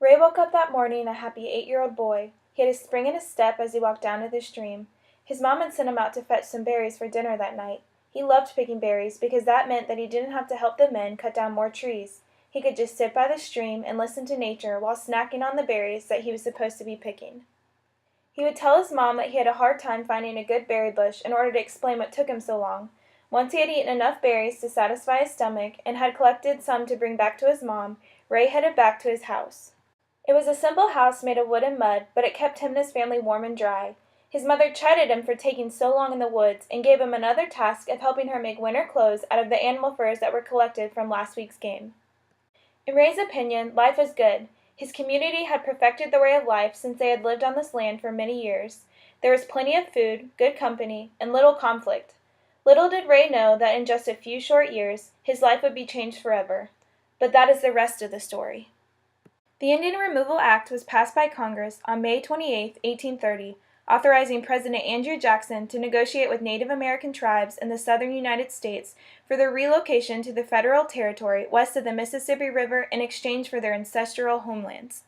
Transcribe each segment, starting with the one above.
Ray woke up that morning a happy 8-year-old boy. He had a spring in his step as he walked down to the stream. His mom had sent him out to fetch some berries for dinner that night. He loved picking berries because that meant that he didn't have to help the men cut down more trees. He could just sit by the stream and listen to nature while snacking on the berries that he was supposed to be picking. He would tell his mom that he had a hard time finding a good berry bush in order to explain what took him so long. Once he had eaten enough berries to satisfy his stomach and had collected some to bring back to his mom, Ray headed back to his house. It was a simple house made of wood and mud, but it kept him and his family warm and dry. His mother chided him for taking so long in the woods and gave him another task of helping her make winter clothes out of the animal furs that were collected from last week's game. In Ray's opinion, life was good. His community had perfected the way of life since they had lived on this land for many years. There was plenty of food, good company, and little conflict. Little did Ray know that in just a few short years, his life would be changed forever. But that is the rest of the story. The Indian Removal Act was passed by Congress on May 28, 1830, authorizing President Andrew Jackson to negotiate with Native American tribes in the southern United States for their relocation to the federal territory west of the Mississippi River in exchange for their ancestral homelands.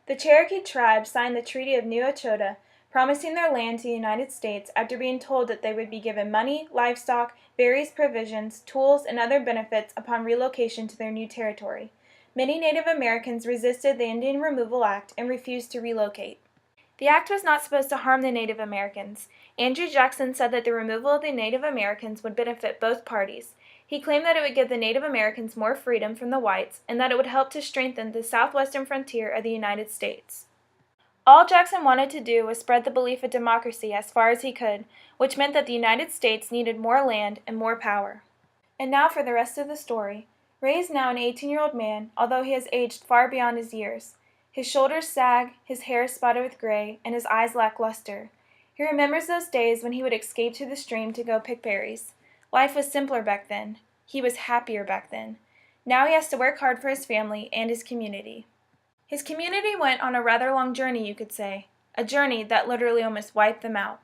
The Cherokee tribe signed the Treaty of New Echota, promising their land to the United States after being told that they would be given money, livestock, various provisions, tools, and other benefits upon relocation to their new territory. Many Native Americans resisted the Indian Removal Act and refused to relocate. The act was not supposed to harm the Native Americans. Andrew Jackson said that the removal of the Native Americans would benefit both parties. He claimed that it would give the Native Americans more freedom from the whites and that it would help to strengthen the southwestern frontier of the United States. All Jackson wanted to do was spread the belief of democracy as far as he could, which meant that the United States needed more land and more power. And now for the rest of the story. Ray is now an 18-year-old man, although he has aged far beyond his years. His shoulders sag, his hair is spotted with gray, and his eyes lack luster. He remembers those days when he would escape to the stream to go pick berries. Life was simpler back then. He was happier back then. Now he has to work hard for his family and his community. His community went on a rather long journey, you could say. A journey that literally almost wiped them out.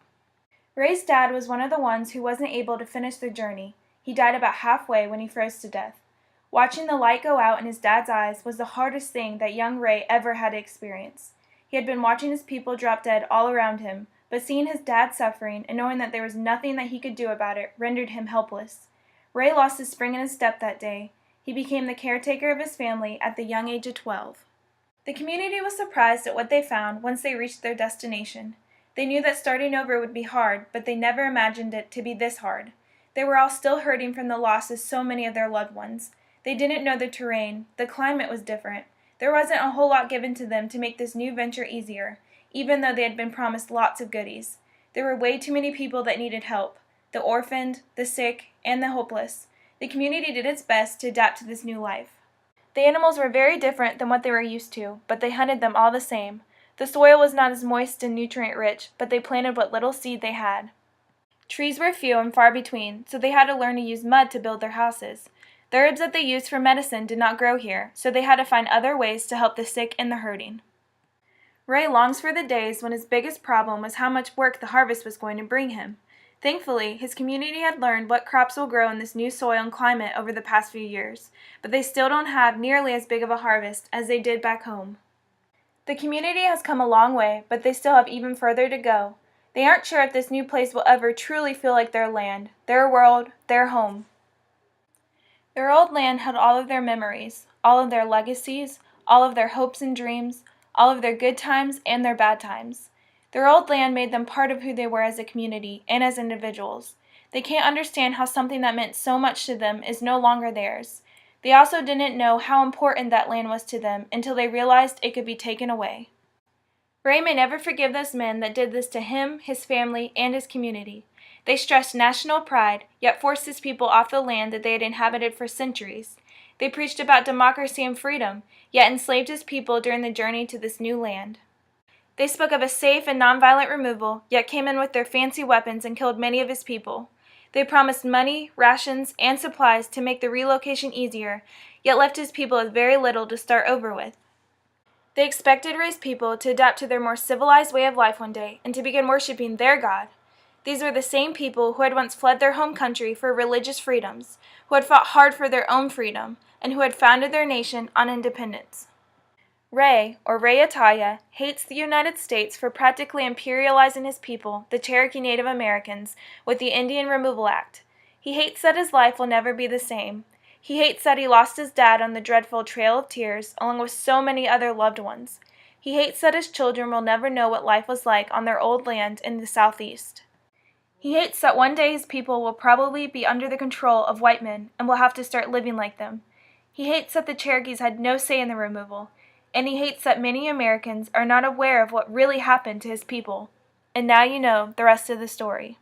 Ray's dad was one of the ones who wasn't able to finish the journey. He died about halfway when he froze to death. Watching the light go out in his dad's eyes was the hardest thing that young Ray ever had to experience. He had been watching his people drop dead all around him, but seeing his dad suffering and knowing that there was nothing that he could do about it rendered him helpless. Ray lost his spring in his step that day. He became the caretaker of his family at the young age of 12. The community was surprised at what they found once they reached their destination. They knew that starting over would be hard, but they never imagined it to be this hard. They were all still hurting from the loss of so many of their loved ones. They didn't know the terrain. The climate was different. There wasn't a whole lot given to them to make this new venture easier, even though they had been promised lots of goodies. There were way too many people that needed help. The orphaned, the sick, and the hopeless. The community did its best to adapt to this new life. The animals were very different than what they were used to, but they hunted them all the same. The soil was not as moist and nutrient-rich, but they planted what little seed they had. Trees were few and far between, so they had to learn to use mud to build their houses. The herbs that they used for medicine did not grow here, so they had to find other ways to help the sick and the hurting. Ray longs for the days when his biggest problem was how much work the harvest was going to bring him. Thankfully, his community had learned what crops will grow in this new soil and climate over the past few years, but they still don't have nearly as big of a harvest as they did back home. The community has come a long way, but they still have even further to go. They aren't sure if this new place will ever truly feel like their land, their world, their home. Their old land had all of their memories, all of their legacies, all of their hopes and dreams, all of their good times and their bad times. Their old land made them part of who they were as a community and as individuals. They can't understand how something that meant so much to them is no longer theirs. They also didn't know how important that land was to them until they realized it could be taken away. Ray may never forgive those men that did this to him, his family, and his community. They stressed national pride, yet forced his people off the land that they had inhabited for centuries. They preached about democracy and freedom, yet enslaved his people during the journey to this new land. They spoke of a safe and nonviolent removal, yet came in with their fancy weapons and killed many of his people. They promised money, rations, and supplies to make the relocation easier, yet left his people with very little to start over with. They expected Ray's people to adapt to their more civilized way of life one day and to begin worshiping their God. These were the same people who had once fled their home country for religious freedoms, who had fought hard for their own freedom, and who had founded their nation on independence. Ray, or Ray Ataya, hates the United States for practically imperializing his people, the Cherokee Native Americans, with the Indian Removal Act. He hates that his life will never be the same. He hates that he lost his dad on the dreadful Trail of Tears, along with so many other loved ones. He hates that his children will never know what life was like on their old land in the Southeast. He hates that one day his people will probably be under the control of white men and will have to start living like them. He hates that the Cherokees had no say in the removal, and he hates that many Americans are not aware of what really happened to his people. And now you know the rest of the story.